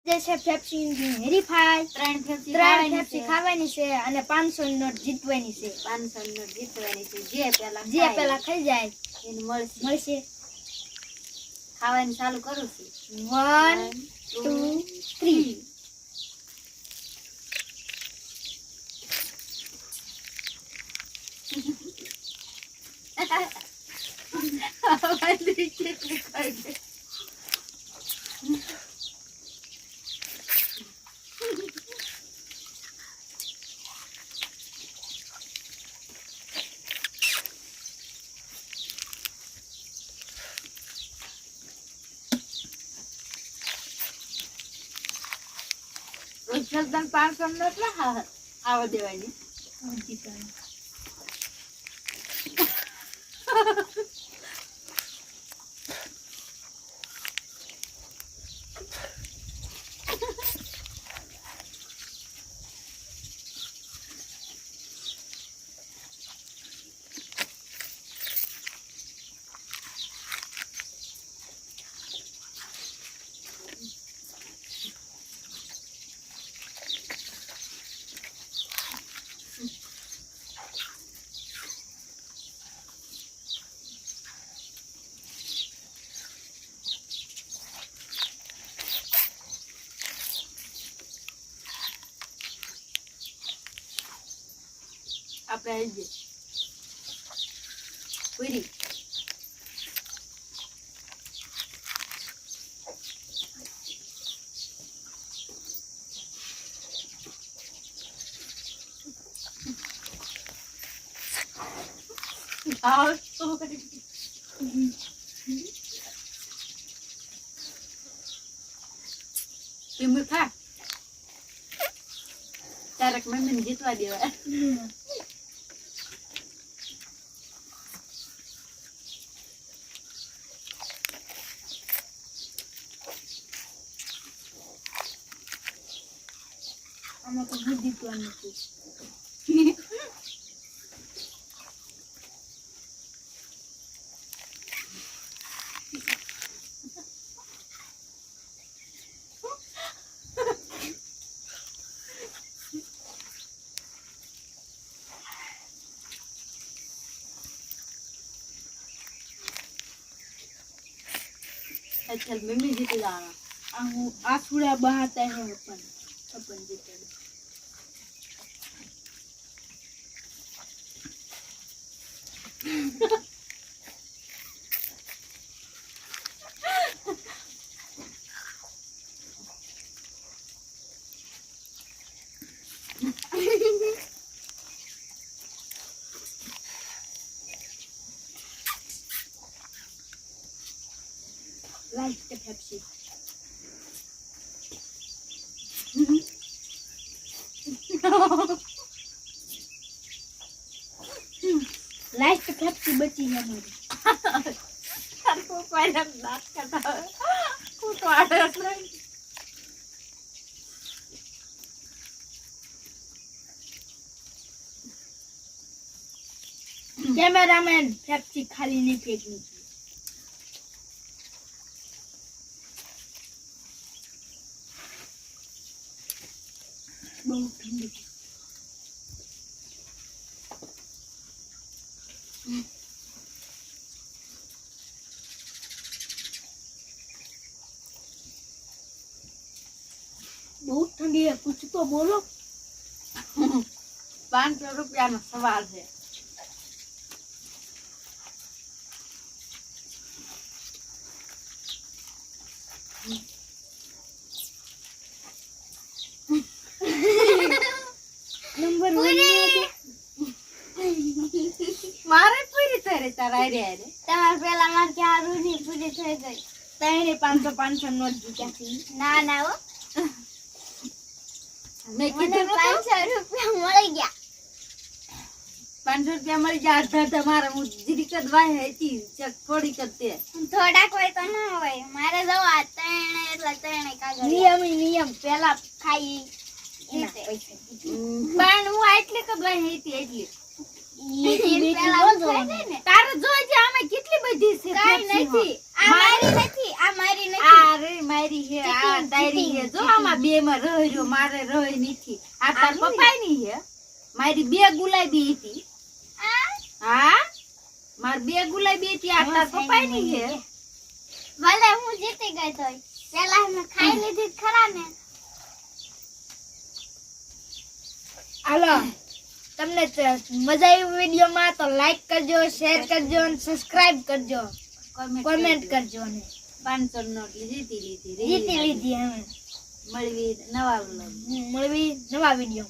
જે છે Pepsi verify ત્રણ પેપ્સી ખાવાની છે અને 500 ની નોટ જીતવાની છે 500 ની નોટ જીતવાની છે જે પહેલા ખાઈ જાય એને મળશે ખાવાનું ચાલુ કરું છું 1 2 3 Dan 500 નોટ ના આવા દેવાની આપણે આવી પૂરી ખા તારક મમ્મીને જીતવા દેવા આમાં તો બુદ્ધિ તો નથી अच्छा मम्मी जीत जाना आ थोड़ा बहाता है अपन जीते like the Pepsi. Like the Pepsi बची है हमारी आपको पहले बात करता है कुछ आदत नहीं कैमरामैन पेप्सी खाली नहीं फेंकनी बहुत ठंडी बहुत ठंडी है कुछ तो बोलो 500 रुपया नो सवाल है नंबर 1 मारे पूरी तरह तारा रे रे તમાર પેલા માર કે આ રૂની પૂરી થઈ ગઈ તઈને 500 નોટ જીત્યા છે ના ના હો મેં કીધું 500 રૂપિયા મળી ગયા 500 રૂપિયા મળી ગયા અડધા તમારા હું જીરી કદવાય હતી થોડી કદતે થોડા કોઈ તો ના હોય મારે જો આ તણે એટલે તણે કાગળ નિયમ પેલા ખાઈ પણ હું આટલે કદવાય હતી એટલે તારે જોઈજે આમાં કેટલી બધી છે કાઈ નથી આ મારી નથી આ રે મારી છે આ તારી છે જો આમાં બે માં રહ્યો મારે રહી નથી આ તાર પપ્પાની છે મારી બે ગુલાબી હતી હા માર બે ગુલાબી હતી આ તાર પપ્પાની છે ભલે હું જીતી ગઈ તોય પેલા મેં ખાઈ લીધી ખરા ને હાલો તમને મજા આવી વિડિયો માં તો લાઈક કરજો શેર કરજો અને સબસ્ક્રાઇબ કરજો કોમેન્ટ કરજો ને 500 નોટ જીતી લીધી હવે મળવી નવા વિડિયો